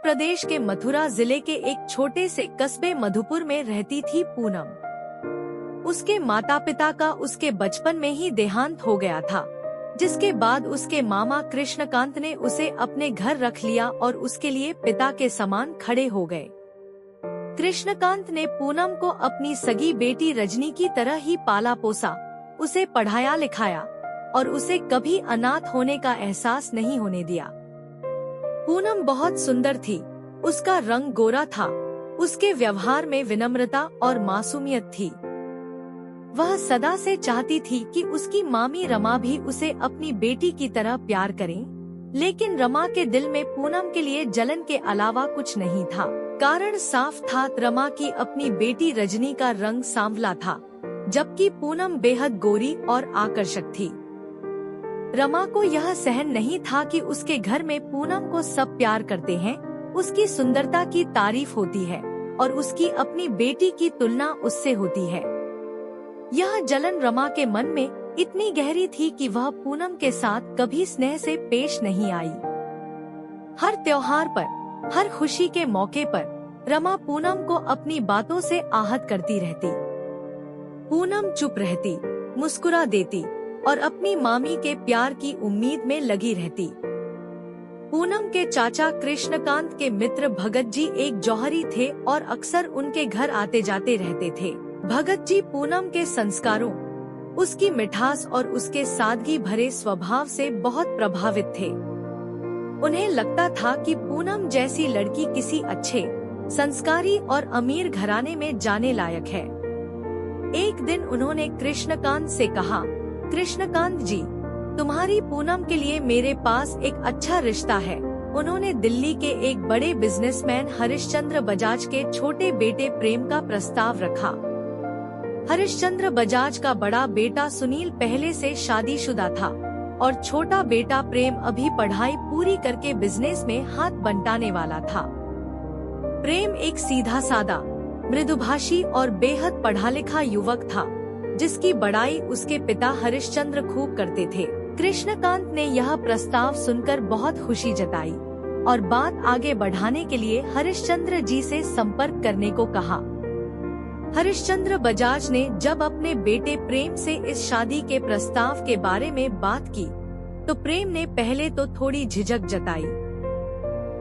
प्रदेश के मथुरा जिले के एक छोटे से कस्बे मधुपुर में रहती थी पूनम। उसके माता पिता का उसके बचपन में ही देहांत हो गया था, जिसके बाद उसके मामा कृष्णकांत ने उसे अपने घर रख लिया और उसके लिए पिता के समान खड़े हो गए। कृष्णकांत ने पूनम को अपनी सगी बेटी रजनी की तरह ही पाला पोसा, उसे पढ़ाया लिखाया और उसे कभी अनाथ होने का एहसास नहीं होने दिया। पूनम बहुत सुंदर थी, उसका रंग गोरा था, उसके व्यवहार में विनम्रता और मासूमियत थी। वह सदा से चाहती थी कि उसकी मामी रमा भी उसे अपनी बेटी की तरह प्यार करें, लेकिन रमा के दिल में पूनम के लिए जलन के अलावा कुछ नहीं था। कारण साफ था, रमा की अपनी बेटी रजनी का रंग सांवला था, जबकि पूनम बेहद गोरी और आकर्षक थी। रमा को यह सहन नहीं था कि उसके घर में पूनम को सब प्यार करते हैं, उसकी सुंदरता की तारीफ होती है और उसकी अपनी बेटी की तुलना उससे होती है। यह जलन रमा के मन में इतनी गहरी थी कि वह पूनम के साथ कभी स्नेह से पेश नहीं आई। हर त्योहार पर, हर खुशी के मौके पर रमा पूनम को अपनी बातों से आहत करती रहती। पूनम चुप रहती, मुस्कुरा देती और अपनी मामी के प्यार की उम्मीद में लगी रहती। पूनम के चाचा कृष्णकांत के मित्र भगत जी एक जौहरी थे और अक्सर उनके घर आते जाते रहते थे। भगत जी पूनम के संस्कारों, उसकी मिठास और उसके सादगी भरे स्वभाव से बहुत प्रभावित थे। उन्हें लगता था कि पूनम जैसी लड़की किसी अच्छे, संस्कारी और अमीर घराने में जाने लायक है। एक दिन उन्होंने कृष्णकांत से कहा, कृष्णकांत जी, तुम्हारी पूनम के लिए मेरे पास एक अच्छा रिश्ता है। उन्होंने दिल्ली के एक बड़े बिजनेसमैन हरिश्चंद्र बजाज के छोटे बेटे प्रेम का प्रस्ताव रखा। हरिश्चंद्र बजाज का बड़ा बेटा सुनील पहले से शादीशुदा था और छोटा बेटा प्रेम अभी पढ़ाई पूरी करके बिजनेस में हाथ बंटाने वाला था। प्रेम एक सीधा सादा, मृदुभाषी और बेहद पढ़ा लिखा युवक था, जिसकी बड़ाई उसके पिता हरिश्चंद्र खूब करते थे। कृष्णकांत ने यह प्रस्ताव सुनकर बहुत खुशी जताई और बात आगे बढ़ाने के लिए हरिश्चंद्र जी से संपर्क करने को कहा। हरिश्चंद्र बजाज ने जब अपने बेटे प्रेम से इस शादी के प्रस्ताव के बारे में बात की, तो प्रेम ने पहले तो थोड़ी झिझक जताई।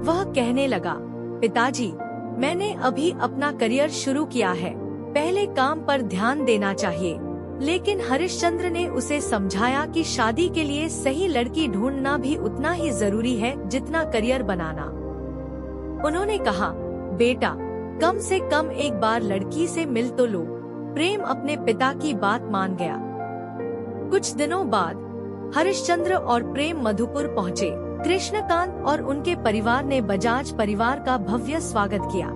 वह कहने लगा, पिताजी, मैंने अभी अपना करियर शुरू किया है, पहले काम पर ध्यान देना चाहिए। लेकिन हरिश्चंद्र ने उसे समझाया कि शादी के लिए सही लड़की ढूंढना भी उतना ही जरूरी है जितना करियर बनाना। उन्होंने कहा, बेटा, कम से कम एक बार लड़की से मिल तो लो। प्रेम अपने पिता की बात मान गया। कुछ दिनों बाद हरिश्चंद्र और प्रेम मधुपुर पहुँचे। कृष्णकांत और उनके परिवार ने बजाज परिवार का भव्य स्वागत किया।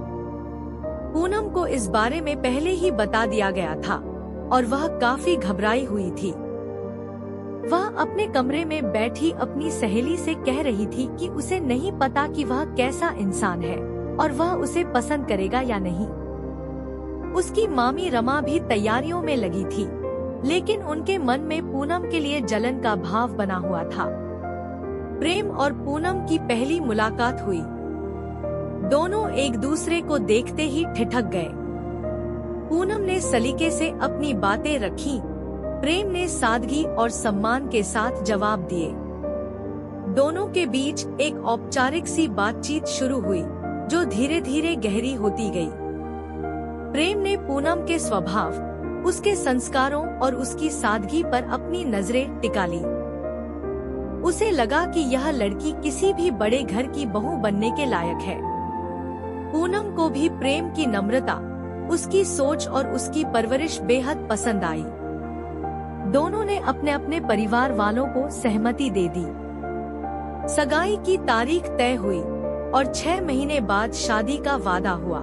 पूनम को इस बारे में पहले ही बता दिया गया था और वह काफी घबराई हुई थी। वह अपने कमरे में बैठी अपनी सहेली से कह रही थी कि उसे नहीं पता कि वह कैसा इंसान है और वह उसे पसंद करेगा या नहीं। उसकी मामी रमा भी तैयारियों में लगी थी, लेकिन उनके मन में पूनम के लिए जलन का भाव बना हुआ था। प्रेम और पूनम की पहली मुलाकात हुई। दोनों एक दूसरे को देखते ही ठिठक गए। पूनम ने सलीके से अपनी बातें रखी, प्रेम ने सादगी और सम्मान के साथ जवाब दिए। दोनों के बीच एक औपचारिक सी बातचीत शुरू हुई, जो धीरे धीरे गहरी होती गई। प्रेम ने पूनम के स्वभाव, उसके संस्कारों और उसकी सादगी पर अपनी नजरें टिका ली। उसे लगा कि यह लड़की किसी भी बड़े घर की बहू बनने के लायक है। पूनम को भी प्रेम की नम्रता, उसकी सोच और उसकी परवरिश बेहद पसंद आई। दोनों ने अपने अपने परिवार वालों को सहमति दे दी। सगाई की तारीख तय हुई और 6 महीने बाद शादी का वादा हुआ।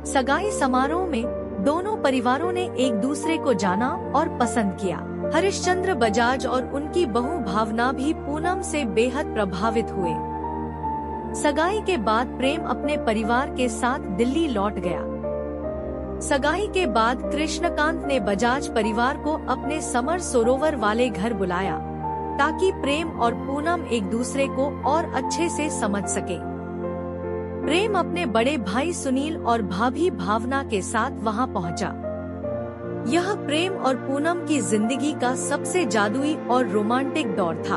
सगाई समारोह में दोनों परिवारों ने एक दूसरे को जाना और पसंद किया। हरिश्चंद्र बजाज और उनकी बहू भावना भी पूनम से बेहद प्रभावित हुए। सगाई के बाद प्रेम अपने परिवार के साथ दिल्ली लौट गया। सगाई के बाद कृष्णकांत ने बजाज परिवार को अपने समर सरोवर वाले घर बुलाया ताकि प्रेम और पूनम एक दूसरे को और अच्छे से समझ सके। प्रेम अपने बड़े भाई सुनील और भाभी भावना के साथ वहां पहुंचा। यह प्रेम और पूनम की जिंदगी का सबसे जादुई और रोमांटिक दौर था।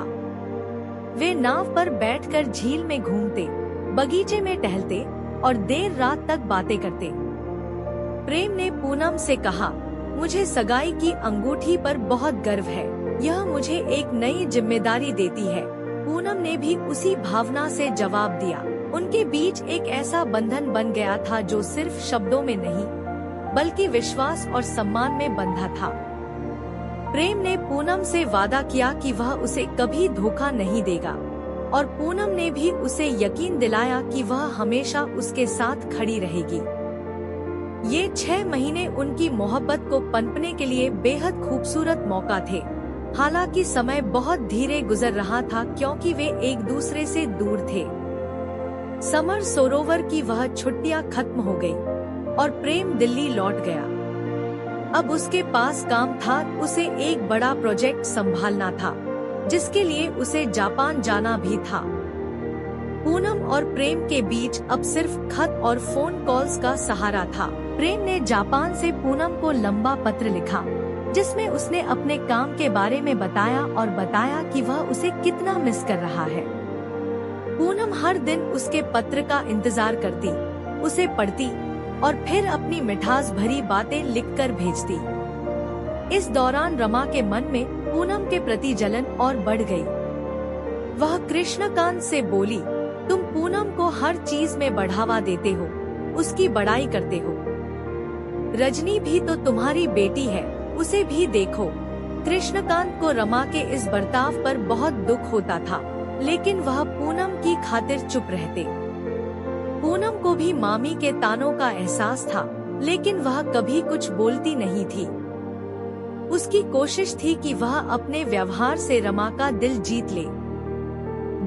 वे नाव पर बैठकर झील में घूमते, बगीचे में टहलते और देर रात तक बातें करते। प्रेम ने पूनम से कहा, मुझे सगाई की अंगूठी पर बहुत गर्व है, यह मुझे एक नई जिम्मेदारी देती है। पूनम ने भी उसी भावना से जवाब दिया। उनके बीच एक ऐसा बंधन बन गया था जो सिर्फ शब्दों में नहीं, बल्कि विश्वास और सम्मान में बंधा था। प्रेम ने पूनम से वादा किया कि वह उसे कभी धोखा नहीं देगा, और पूनम ने भी उसे यकीन दिलाया कि वह हमेशा उसके साथ खड़ी रहेगी। ये 6 महीने उनकी मोहब्बत को पनपने के लिए बेहद खूबसूरत मौका थे। हालांकि समय बहुत धीरे गुजर रहा था क्योंकि वे एक दूसरे से दूर थे। समर सरोवर की वह छुट्टियां खत्म हो गई और प्रेम दिल्ली लौट गया। अब उसके पास काम था, उसे एक बड़ा प्रोजेक्ट संभालना था, जिसके लिए उसे जापान जाना भी था। पूनम और प्रेम के बीच अब सिर्फ खत और फोन कॉल्स का सहारा था। प्रेम ने जापान से पूनम को लंबा पत्र लिखा, जिसमें उसने अपने काम के बारे में बताया और बताया कि वह उसे कितना मिस कर रहा है। पूनम हर दिन उसके पत्र का इंतजार करती, उसे पढ़ती और फिर अपनी मिठास भरी बातें लिखकर भेजती। इस दौरान रमा के मन में पूनम के प्रति जलन और बढ़ गई। वह कृष्णकांत से बोली, तुम पूनम को हर चीज में बढ़ावा देते हो, उसकी बड़ाई करते हो। रजनी भी तो तुम्हारी बेटी है, उसे भी देखो। कृष्णकांत को रमा के इस बर्ताव पर बहुत दुख होता था, लेकिन वह पूनम की खातिर चुप रहते। पूनम को भी मामी के तानों का एहसास था, लेकिन वह कभी कुछ बोलती नहीं थी। उसकी कोशिश थी कि वह अपने व्यवहार से रमा का दिल जीत ले।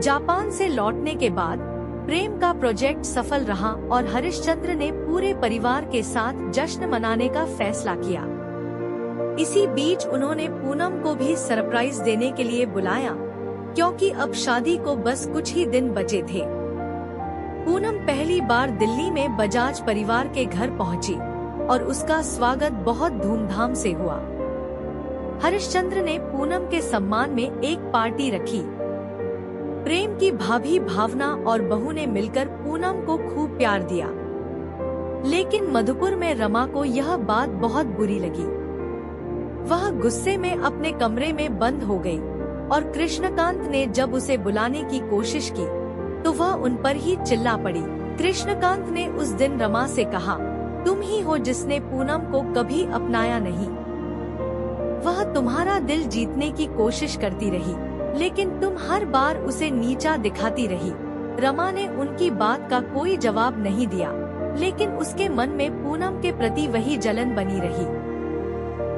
जापान से लौटने के बाद प्रेम का प्रोजेक्ट सफल रहा और हरिश्चंद्र ने पूरे परिवार के साथ जश्न मनाने का फैसला किया। इसी बीच उन्होंने पूनम को भी सरप्राइज देने के लिए बुलाया, क्योंकि अब शादी को बस कुछ ही दिन बचे थे। पूनम पहली बार दिल्ली में बजाज परिवार के घर पहुंची और उसका स्वागत बहुत धूमधाम से हुआ। हरिश्चंद्र ने पूनम के सम्मान में एक पार्टी रखी। प्रेम की भाभी भावना और बहू ने मिलकर पूनम को खूब प्यार दिया, लेकिन मधुपुर में रमा को यह बात बहुत बुरी लगी। वह गुस्से में अपने कमरे में बंद हो गई और कृष्णकांत ने जब उसे बुलाने की कोशिश की तो वह उन पर ही चिल्ला पड़ी। कृष्णकांत ने उस दिन रमा से कहा, तुम ही हो जिसने पूनम को कभी अपनाया नहीं। वह तुम्हारा दिल जीतने की कोशिश करती रही, लेकिन तुम हर बार उसे नीचा दिखाती रही। रमा ने उनकी बात का कोई जवाब नहीं दिया, लेकिन उसके मन में पूनम के प्रति वही जलन बनी रही।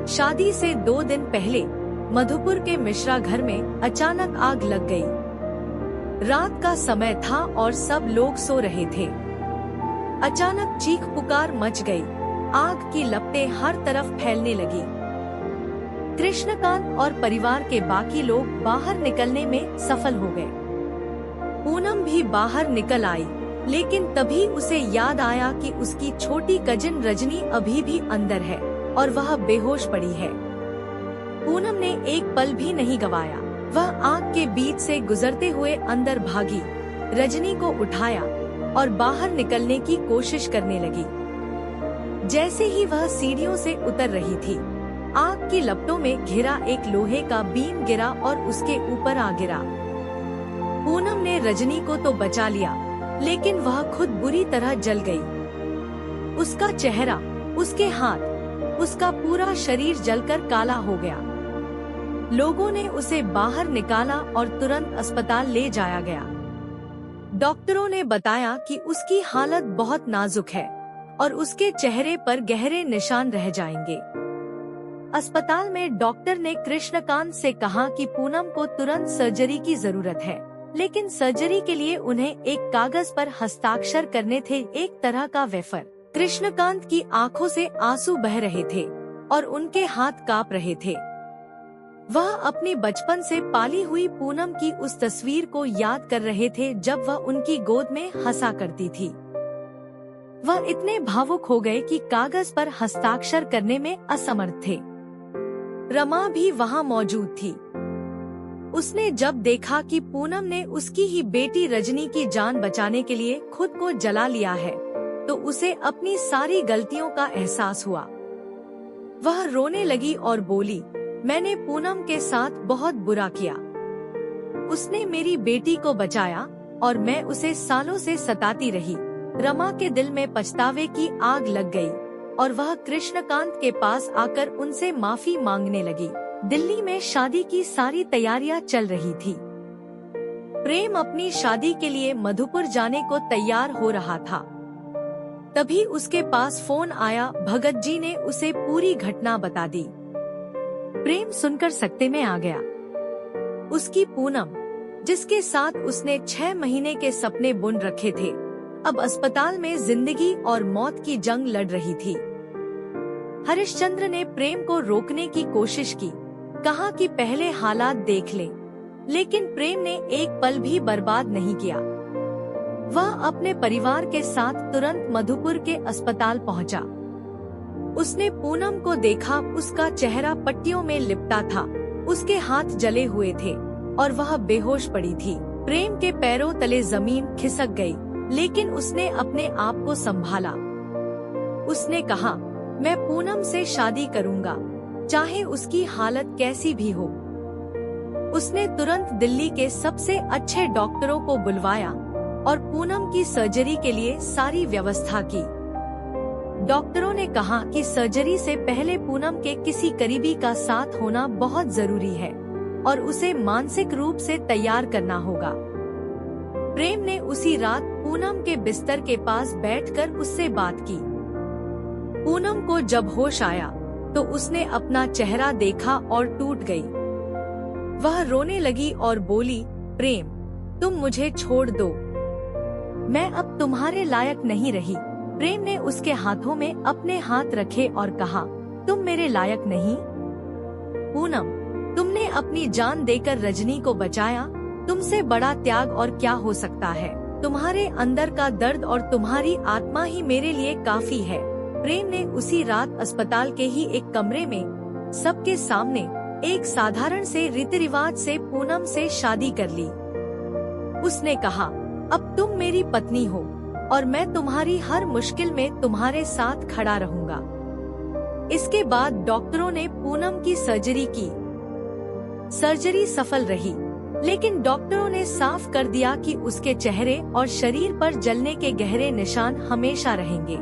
शादी से 2 दिन पहले मधुपुर के मिश्रा घर में अचानक आग लग गई। रात का समय था और सब लोग सो रहे थे। अचानक चीख पुकार मच गई। आग की लपटें हर तरफ फैलने लगी। कृष्णकांत और परिवार के बाकी लोग बाहर निकलने में सफल हो गए। पूनम भी बाहर निकल आई, लेकिन तभी उसे याद आया कि उसकी छोटी कजिन रजनी अभी भी अंदर है और वह बेहोश पड़ी है। पूनम ने एक पल भी नहीं गवाया। वह आग के बीच से गुजरते हुए अंदर भागी, रजनी को उठाया और बाहर निकलने की कोशिश करने लगी। जैसे ही वह सीढ़ियों से उतर रही थी, आग की लपटों में घिरा एक लोहे का बीम गिरा और उसके ऊपर आ गिरा। पूनम ने रजनी को तो बचा लिया, लेकिन वह खुद बुरी तरह जल गई। उसका चेहरा, उसके हाथ, उसका पूरा शरीर जलकर काला हो गया। लोगों ने उसे बाहर निकाला और तुरंत अस्पताल ले जाया गया। डॉक्टरों ने बताया कि उसकी हालत बहुत नाजुक है और उसके चेहरे पर गहरे निशान रह जाएंगे। अस्पताल में डॉक्टर ने कृष्णकांत से कहा कि पूनम को तुरंत सर्जरी की जरूरत है, लेकिन सर्जरी के लिए उन्हें एक कागज पर हस्ताक्षर करने थे, एक तरह का वेफर। कृष्णकांत की आंखों से आंसू बह रहे थे और उनके हाथ कांप रहे थे। वह अपनी बचपन से पाली हुई पूनम की उस तस्वीर को याद कर रहे थे जब वह उनकी गोद में हंसा करती थी। वह इतने भावुक हो गए कि कागज पर हस्ताक्षर करने में असमर्थ थे। रमा भी वहाँ मौजूद थी। उसने जब देखा कि पूनम ने उसकी ही बेटी रजनी की जान बचाने के लिए खुद को जला लिया है, तो उसे अपनी सारी गलतियों का एहसास हुआ। वह रोने लगी और बोली, मैंने पूनम के साथ बहुत बुरा किया। उसने मेरी बेटी को बचाया और मैं उसे सालों से सताती रही। रमा के दिल में पछतावे की आग लग गई और वह कृष्णकांत के पास आकर उनसे माफी मांगने लगी। दिल्ली में शादी की सारी तैयारियां चल रही थी। प्रेम अपनी शादी के लिए मधुपुर जाने को तैयार हो रहा था। तभी उसके पास फोन आया। भगत जी ने उसे पूरी घटना बता दी। प्रेम सुनकर सकते में आ गया। उसकी पूनम, जिसके साथ उसने 6 महीने के सपने बुन रखे थे, अब अस्पताल में जिंदगी और मौत की जंग लड़ रही थी। हरिश्चंद्र ने प्रेम को रोकने की कोशिश की, कहा कि पहले हालात देख ले, लेकिन प्रेम ने एक पल भी बर्बाद नहीं किया। वह अपने परिवार के साथ तुरंत मधुपुर के अस्पताल पहुंचा। उसने पूनम को देखा। उसका चेहरा पट्टियों में लिपटा था, उसके हाथ जले हुए थे और वह बेहोश पड़ी थी। प्रेम के पैरों तले जमीन खिसक गई, लेकिन उसने अपने आप को संभाला। उसने कहा, मैं पूनम से शादी करूंगा, चाहे उसकी हालत कैसी भी हो। उसने तुरंत दिल्ली के सबसे अच्छे डॉक्टरों को बुलवाया और पूनम की सर्जरी के लिए सारी व्यवस्था की। डॉक्टरों ने कहा कि सर्जरी से पहले पूनम के किसी करीबी का साथ होना बहुत जरूरी है और उसे मानसिक रूप से तैयार करना होगा। प्रेम ने उसी रात पूनम के बिस्तर के पास बैठकर उससे बात की। पूनम को जब होश आया तो उसने अपना चेहरा देखा और टूट गई। वह रोने लगी और बोली, प्रेम, तुम मुझे छोड़ दो, मैं अब तुम्हारे लायक नहीं रही। प्रेम ने उसके हाथों में अपने हाथ रखे और कहा, तुम मेरे लायक नहीं। पूनम, तुमने अपनी जान देकर रजनी को बचाया, तुमसे बड़ा त्याग और क्या हो सकता है। तुम्हारे अंदर का दर्द और तुम्हारी आत्मा ही मेरे लिए काफी है। प्रेम ने उसी रात अस्पताल के ही एक कमरे में सबके सामने एक साधारण से रीति रिवाज से पूनम से शादी कर ली। उसने कहा, अब तुम मेरी पत्नी हो और मैं तुम्हारी हर मुश्किल में तुम्हारे साथ खड़ा रहूंगा। इसके बाद डॉक्टरों ने पूनम की सर्जरी की। सर्जरी सफल रही, लेकिन डॉक्टरों ने साफ कर दिया कि उसके चेहरे और शरीर पर जलने के गहरे निशान हमेशा रहेंगे।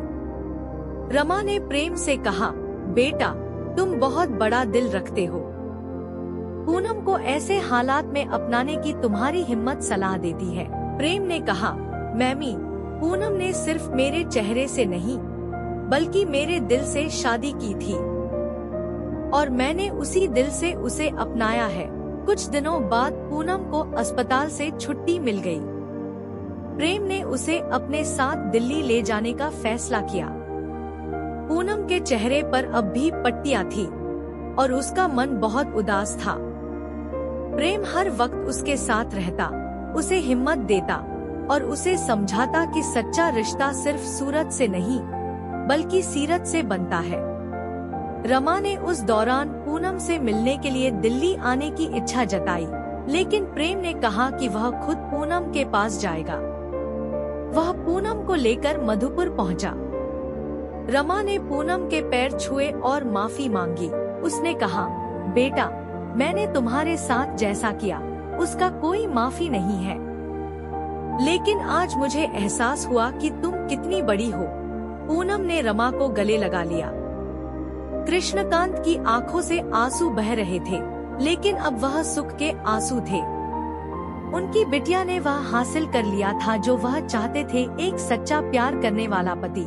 रमा ने प्रेम से कहा, बेटा, तुम बहुत बड़ा दिल रखते हो। पूनम को ऐसे हालात में अपनाने की तुम्हारी हिम्मत सलाह देती है। प्रेम ने कहा, मैमी, पूनम ने सिर्फ मेरे चेहरे से नहीं, बल्कि मेरे दिल से शादी की थी और मैंने उसी दिल से उसे अपनाया है। कुछ दिनों बाद पूनम को अस्पताल से छुट्टी मिल गई। प्रेम ने उसे अपने साथ दिल्ली ले जाने का फैसला किया। पूनम के चेहरे पर अब भी पट्टियां थी और उसका मन बहुत उदास था। प्रेम हर वक्त उसके साथ रहता, उसे हिम्मत देता और उसे समझाता कि सच्चा रिश्ता सिर्फ सूरत से नहीं, बल्कि सीरत से बनता है। रमा ने उस दौरान पूनम से मिलने के लिए दिल्ली आने की इच्छा जताई, लेकिन प्रेम ने कहा कि वह खुद पूनम के पास जाएगा। वह पूनम को लेकर मधुपुर पहुंचा। रमा ने पूनम के पैर छुए और माफी मांगी। उसने कहा, बेटा, मैंने तुम्हारे साथ जैसा किया उसका कोई माफी नहीं है, लेकिन आज मुझे एहसास हुआ कि तुम कितनी बड़ी हो। पूनम ने रमा को गले लगा लिया। कृष्णकांत की आंखों से आंसू बह रहे थे, लेकिन अब वह सुख के आंसू थे। उनकी बिटिया ने वह हासिल कर लिया था जो वह चाहते थे, एक सच्चा प्यार करने वाला पति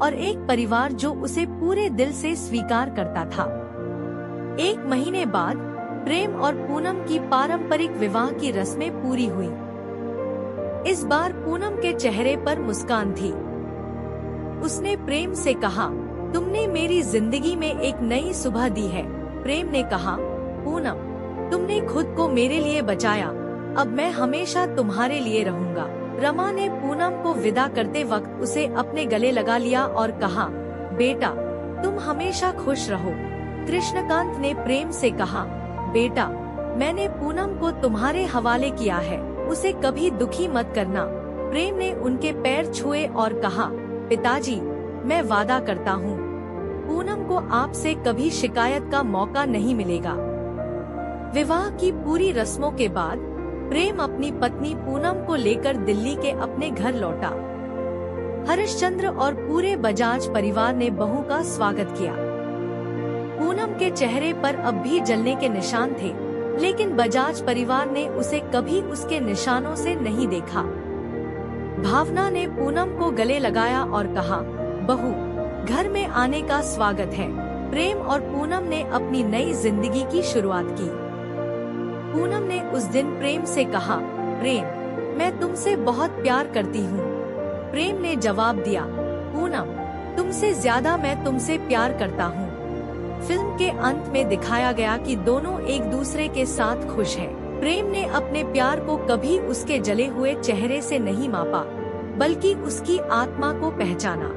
और एक परिवार जो उसे पूरे दिल से स्वीकार करता था। 1 महीने बाद प्रेम और पूनम की पारंपरिक विवाह की रस्में पूरी हुई। इस बार पूनम के चेहरे पर मुस्कान थी। उसने प्रेम से कहा, तुमने मेरी जिंदगी में एक नई सुबह दी है। प्रेम ने कहा, पूनम, तुमने खुद को मेरे लिए बचाया, अब मैं हमेशा तुम्हारे लिए रहूंगा। रमा ने पूनम को विदा करते वक्त उसे अपने गले लगा लिया और कहा, बेटा तुम हमेशा खुश रहो। कृष्णकांत ने प्रेम से कहा, बेटा मैंने पूनम को तुम्हारे हवाले किया है, उसे कभी दुखी मत करना। प्रेम ने उनके पैर छुए और कहा, पिताजी मैं वादा करता हूँ पूनम को आपसे कभी शिकायत का मौका नहीं मिलेगा। विवाह की पूरी रस्मों के बाद प्रेम अपनी पत्नी पूनम को लेकर दिल्ली के अपने घर लौटा। हरिश्चंद्र और पूरे बजाज परिवार ने बहू का स्वागत किया। पूनम के चेहरे पर अब भी जलने के निशान थे, लेकिन बजाज परिवार ने उसे कभी उसके निशानों से नहीं देखा। भावना ने पूनम को गले लगाया और कहा, बहू घर में आने का स्वागत है। प्रेम और पूनम ने अपनी नई जिंदगी की शुरुआत की। पूनम ने उस दिन प्रेम से कहा, प्रेम मैं तुमसे बहुत प्यार करती हूँ। प्रेम ने जवाब दिया, पूनम तुमसे ज्यादा मैं तुमसे प्यार करता हूँ। फिल्म के अंत में दिखाया गया कि दोनों एक दूसरे के साथ खुश हैं। प्रेम ने अपने प्यार को कभी उसके जले हुए चेहरे से नहीं मापा, बल्कि उसकी आत्मा को पहचाना।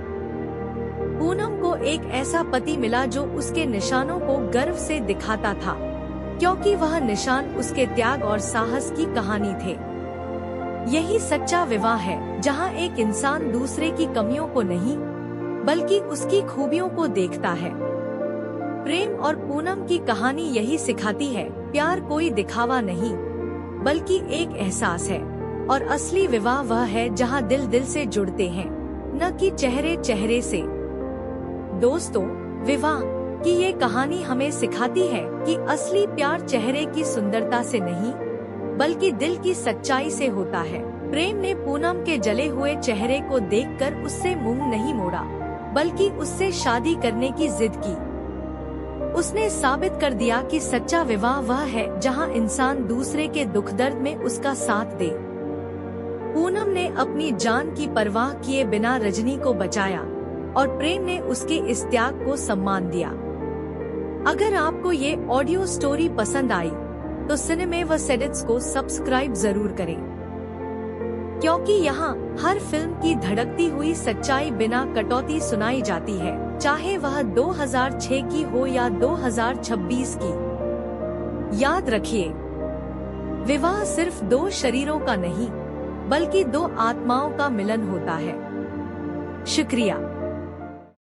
पूनम को एक ऐसा पति मिला जो उसके निशानों को गर्व से दिखाता था, क्योंकि वह निशान उसके त्याग और साहस की कहानी थे। यही सच्चा विवाह है, जहां एक इंसान दूसरे की कमियों को नहीं, बल्कि उसकी खूबियों को देखता है। प्रेम और पूनम की कहानी यही सिखाती है, प्यार कोई दिखावा नहीं, बल्कि एक एहसास है। और असली विवाह वह है जहां दिल दिल से जुड़ते हैं, न कि चेहरे चेहरे से। दोस्तों, विवाह की ये कहानी हमें सिखाती है कि असली प्यार चेहरे की सुंदरता से नहीं, बल्कि दिल की सच्चाई से होता है। प्रेम ने पूनम के जले हुए चेहरे को देखकर उससे मुंह नहीं मोड़ा, बल्कि उससे शादी करने की जिद की। उसने साबित कर दिया कि सच्चा विवाह वह है जहां इंसान दूसरे के दुख दर्द में उसका साथ दे। पूनम ने अपनी जान की परवाह किए बिना रजनी को बचाया और प्रेम ने उसके इस त्याग को सम्मान दिया। अगर आपको ये ऑडियो स्टोरी पसंद आई तो सिनेमेवस एडिट्स को सब्सक्राइब जरूर करें, क्योंकि यहाँ हर फिल्म की धड़कती हुई सच्चाई बिना कटौती सुनाई जाती है, चाहे वह 2006 की हो या 2026 की। याद रखिए, विवाह सिर्फ दो शरीरों का नहीं, बल्कि दो आत्माओं का मिलन होता है। शुक्रिया।